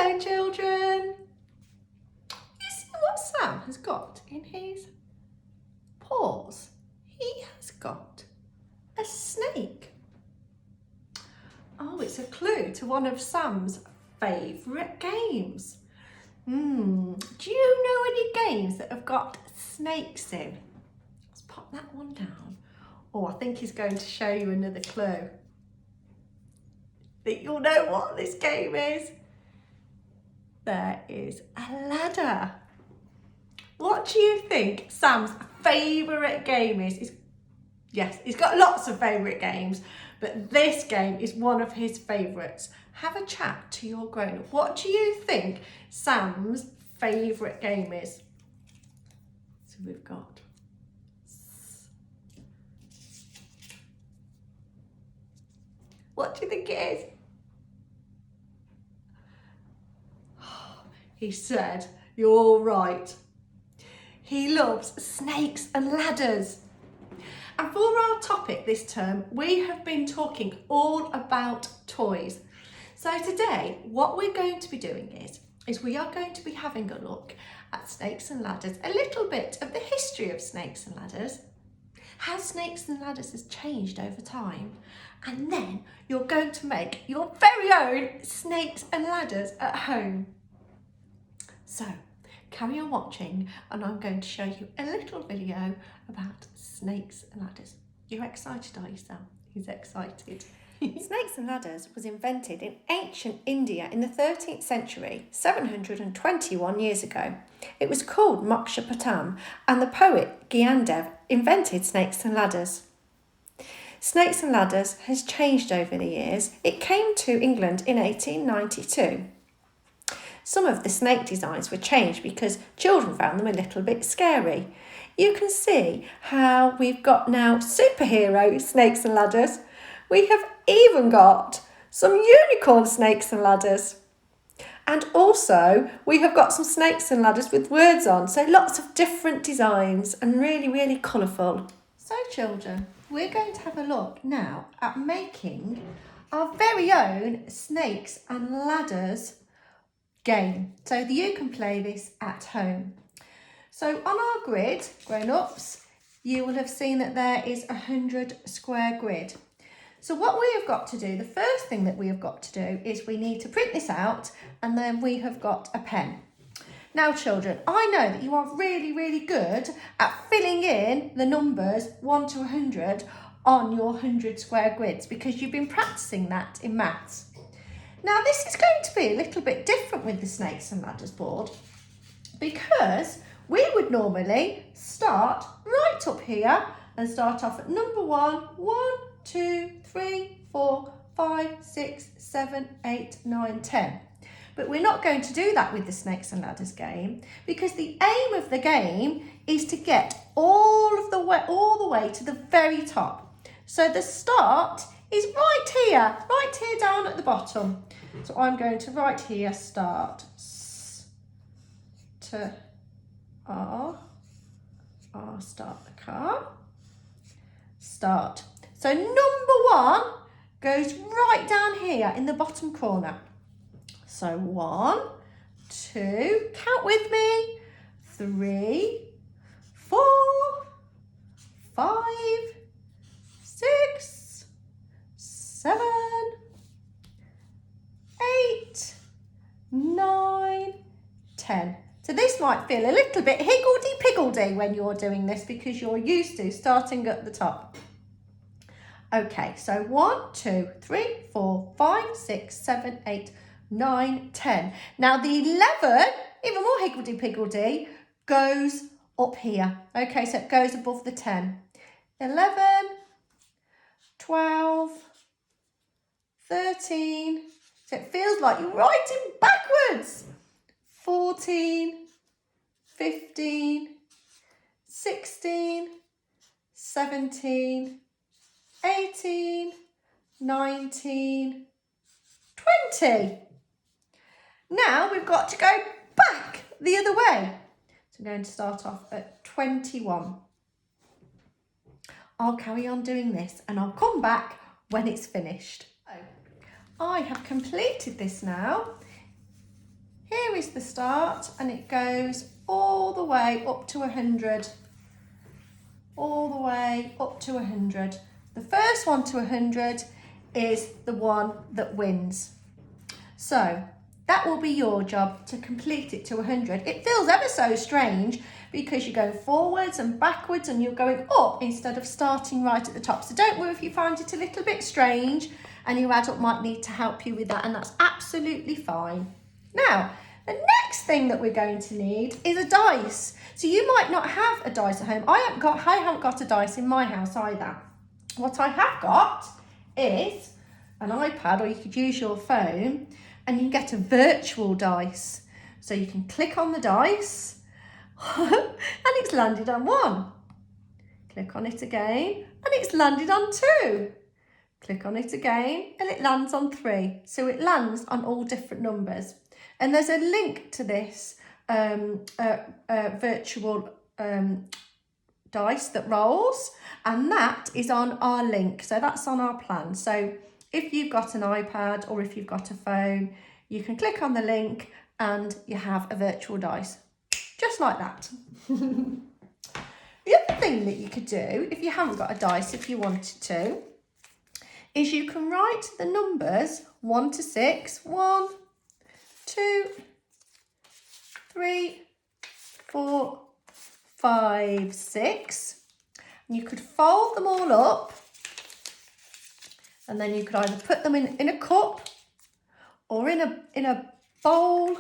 Hello children! You see what Sam has got in his paws? He has got a snake. Oh, it's a clue to one of Sam's favourite games. Do you know any games that have got snakes in? Let's pop that one down. Oh, I think he's going to show you another clue. That you'll know what this game is. There is a ladder. What do you think Sam's favourite game is? Yes, he's got lots of favourite games, but this game is one of his favourites. Have a chat to your grown-up. What do you think Sam's favourite game is? So we've got what do you think it is? He said, you're right. He loves snakes and ladders. And for our topic this term, we have been talking all about toys. So today, what we're going to be doing is we are going to be having a look at snakes and ladders, a little bit of the history of snakes and ladders, how snakes and ladders has changed over time, and then you're going to make your very own snakes and ladders at home. So carry on watching and I'm going to show you a little video about snakes and ladders. You're excited, are you, Sam? He's excited. Snakes and ladders was invented in ancient India in the 13th century, 721 years ago. It was called Moksha Patam, and the poet Gyandev invented snakes and ladders. Snakes and ladders has changed over the years. It came to England in 1892. Some of the snake designs were changed because children found them a little bit scary. You can see how we've got now superhero snakes and ladders. We have even got some unicorn snakes and ladders. And also we have got some snakes and ladders with words on. So lots of different designs and really, really colourful. So children, we're going to have a look now at making our very own snakes and ladders game so that you can play this at home. So on our grid, grown-ups, you will have seen that there is 100 square grid. So what we have got to do, the first thing that we have got to do is we need to print this out, and then we have got a pen. Now children, I know that you are really, really good at filling in the numbers 1 to 100 on your 100 square grids because you've been practicing that in maths. Now this is going to be a little bit different with the snakes and ladders board because we would normally start right up here and start off at number 1, 1, 2, 3, 4, 5, 6, 7, 8, 9, 10. But we're not going to do that with the snakes and ladders game because the aim of the game is to get all the way to the very top. So the start is right here down at the bottom. So I'm going to write here start to R start the car, start. So number 1 goes right down here in the bottom corner. So 1, 2, count with me, 3, 4, 5, 6, 7, 8, 9, 10. So this might feel a little bit higgledy-piggledy when you're doing this because you're used to starting at the top. Okay, so 1, 2, 3, 4, 5, 6, 7, 8, 9, 10. Now the 11, even more higgledy-piggledy, goes up here. Okay, so it goes above the 10. 11, 12, 13. So it feels like you're writing backwards. 14, 15, 16, 17, 18, 19, 20. Now we've got to go back the other way. So I'm going to start off at 21. I'll carry on doing this and I'll come back when it's finished. I have completed this now. here is the start, and it goes all the way up to 100. All the way up to 100. The first one to 100 is the one that wins. So that will be your job to complete it to 100. It feels ever so strange because you're going forwards and backwards and you're going up instead of starting right at the top. So don't worry if you find it a little bit strange, and your adult might need to help you with that, and that's absolutely fine. Now, the next thing that we're going to need is a dice. So you might not have a dice at home. I haven't got a dice in my house either. What I have got is an iPad, or you could use your phone, and you get a virtual dice. So you can click on the dice and it's landed on 1. Click on it again and it's landed on 2. Click on it again and it lands on 3. So it lands on all different numbers. And there's a link to this virtual dice that rolls, and that is on our link. So that's on our plan. So if you've got an iPad or if you've got a phone, you can click on the link and you have a virtual dice, just like that. The other thing that you could do, if you haven't got a dice, if you wanted to, is you can write the numbers 1 to 6, 1, 2, 3, 4, 5, 6. And you could fold them all up, and then you could either put them in a cup or in a bowl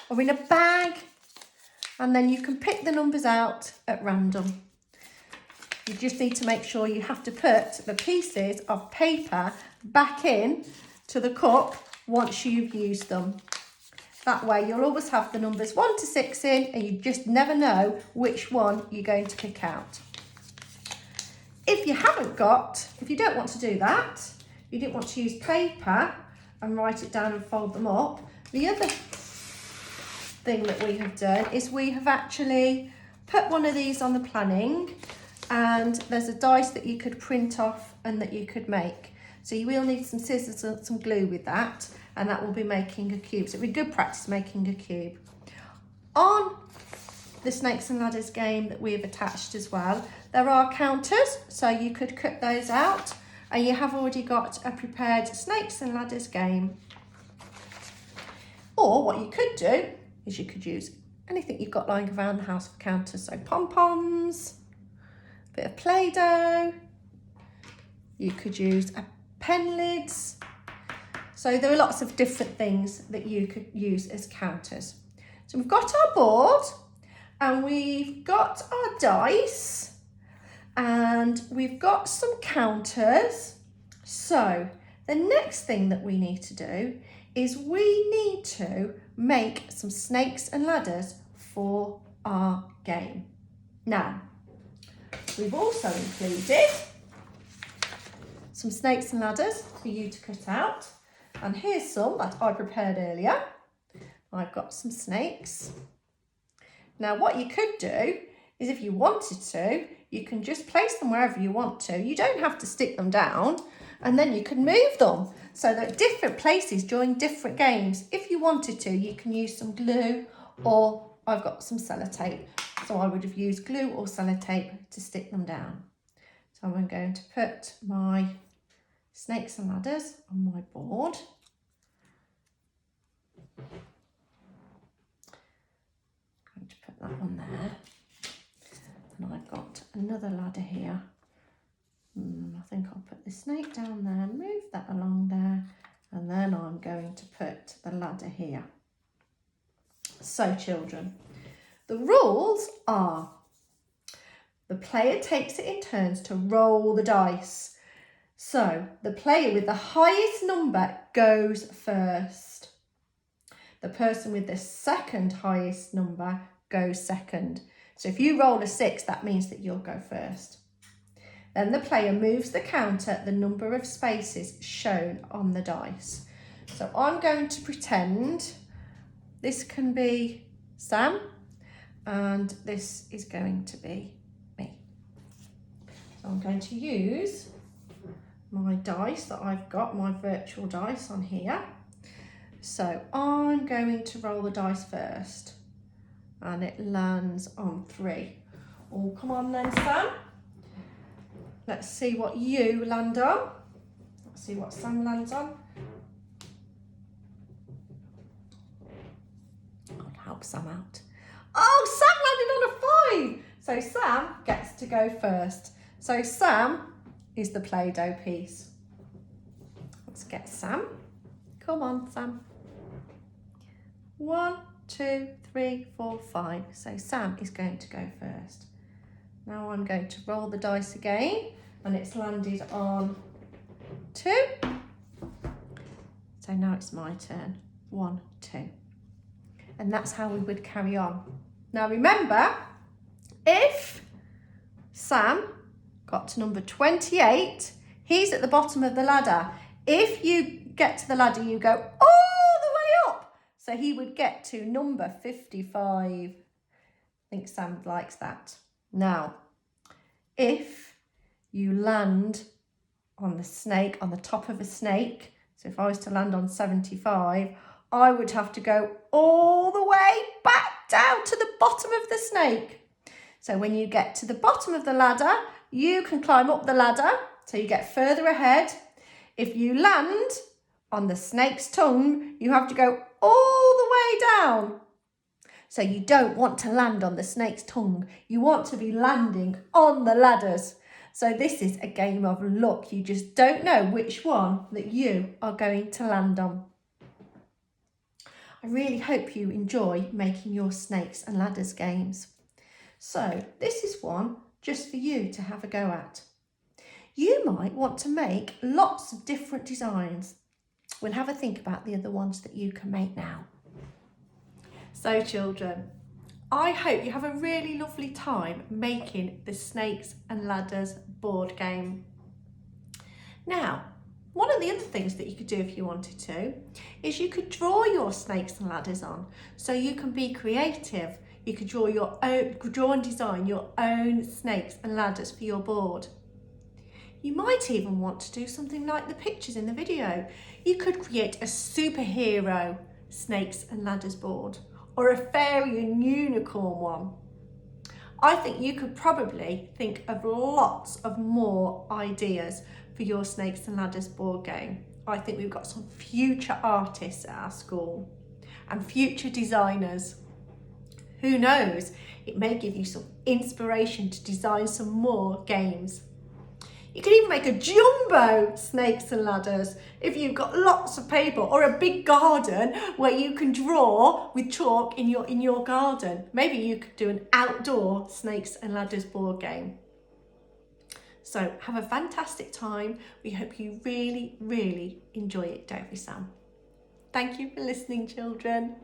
or in a bag, and then you can pick the numbers out at random. You just need to make sure you have to put the pieces of paper back in to the cup once you've used them. That way you'll always have the numbers 1 to 6 in, and you just never know which one you're going to pick out. If you don't want to do that, you didn't want to use paper and write it down and fold them up, the other thing that we have done is we have actually put one of these on the planning, and there's a dice that you could print off and that you could make. So you will need some scissors and some glue with that, and that will be making a cube. So it'll be good practice making a cube. On the Snakes and Ladders game that we've attached as well, there are counters, so you could cut those out, and you have already got a prepared Snakes and Ladders game. Or what you could do is you could use anything you've got lying around the house for counters. So pom-poms, a bit of Play-Doh, you could use pen lids. So there are lots of different things that you could use as counters. So we've got our board, and we've got our dice, and we've got some counters. So the next thing that we need to do is we need to make some snakes and ladders for our game. Now, we've also included some snakes and ladders for you to cut out. And here's some that I prepared earlier. I've got some snakes. Now, what you could do is, if you wanted to, you can just place them wherever you want to. You don't have to stick them down, and then you can move them so they're at different places during different games. If you wanted to, you can use some glue, or I've got some sellotape. So I would have used glue or sellotape to stick them down. So I'm going to put my snakes and ladders on my board. I'm going to put that on there. And I've got another ladder here. I think I'll put the snake down there, move that along there, and then I'm going to put the ladder here. So children, the rules are: the player takes it in turns to roll the dice. So the player with the highest number goes first. The person with the second highest number goes second. So if you roll a 6, that means that you'll go first. Then the player moves the counter the number of spaces shown on the dice. So I'm going to pretend this can be Sam, and this is going to be me. So I'm going to use my dice that I've got, my virtual dice on here. So I'm going to roll the dice first, and it lands on 3. Oh, come on then, Sam. Let's see what you land on. Let's see what Sam lands on. God, help Sam out. Oh, Sam landed on a 5. So Sam gets to go first. So Sam is the Play-Doh piece. Let's get Sam. Come on, Sam. 1, 2, 3, 4, 5. So Sam is going to go first. Now I'm going to roll the dice again, and it's landed on 2. So now it's my turn. 1, 2. And that's how we would carry on. Now remember, if Sam got to number 28, he's at the bottom of the ladder. If you get to the ladder, you go all the way up. So he would get to number 55. I think Sam likes that. Now, if you land on the snake, on the top of a snake, so if I was to land on 75, I would have to go all the way back down to the bottom of the snake. So when you get to the bottom of the ladder, you can climb up the ladder, so you get further ahead. If you land on the snake's tongue, you have to go all the way down. So you don't want to land on the snake's tongue. You want to be landing on the ladders. So this is a game of luck. You just don't know which one that you are going to land on. I really hope you enjoy making your snakes and ladders games. So this is one just for you to have a go at. You might want to make lots of different designs. We'll have a think about the other ones that you can make now. So children, I hope you have a really lovely time making the Snakes and Ladders board game. Now, one of the other things that you could do if you wanted to is you could draw your snakes and ladders on, so you can be creative. You could draw and design your own snakes and ladders for your board. You might even want to do something like the pictures in the video. You could create a superhero snakes and ladders board, or a fairy and unicorn one. I think you could probably think of lots of more ideas for your Snakes and Ladders board game. I think we've got some future artists at our school and future designers. Who knows, it may give you some inspiration to design some more games. You could even make a jumbo Snakes and Ladders if you've got lots of paper, or a big garden where you can draw with chalk in your garden. Maybe you could do an outdoor Snakes and Ladders board game. So have a fantastic time. We hope you really, really enjoy it, don't we, Sam? Thank you for listening, children.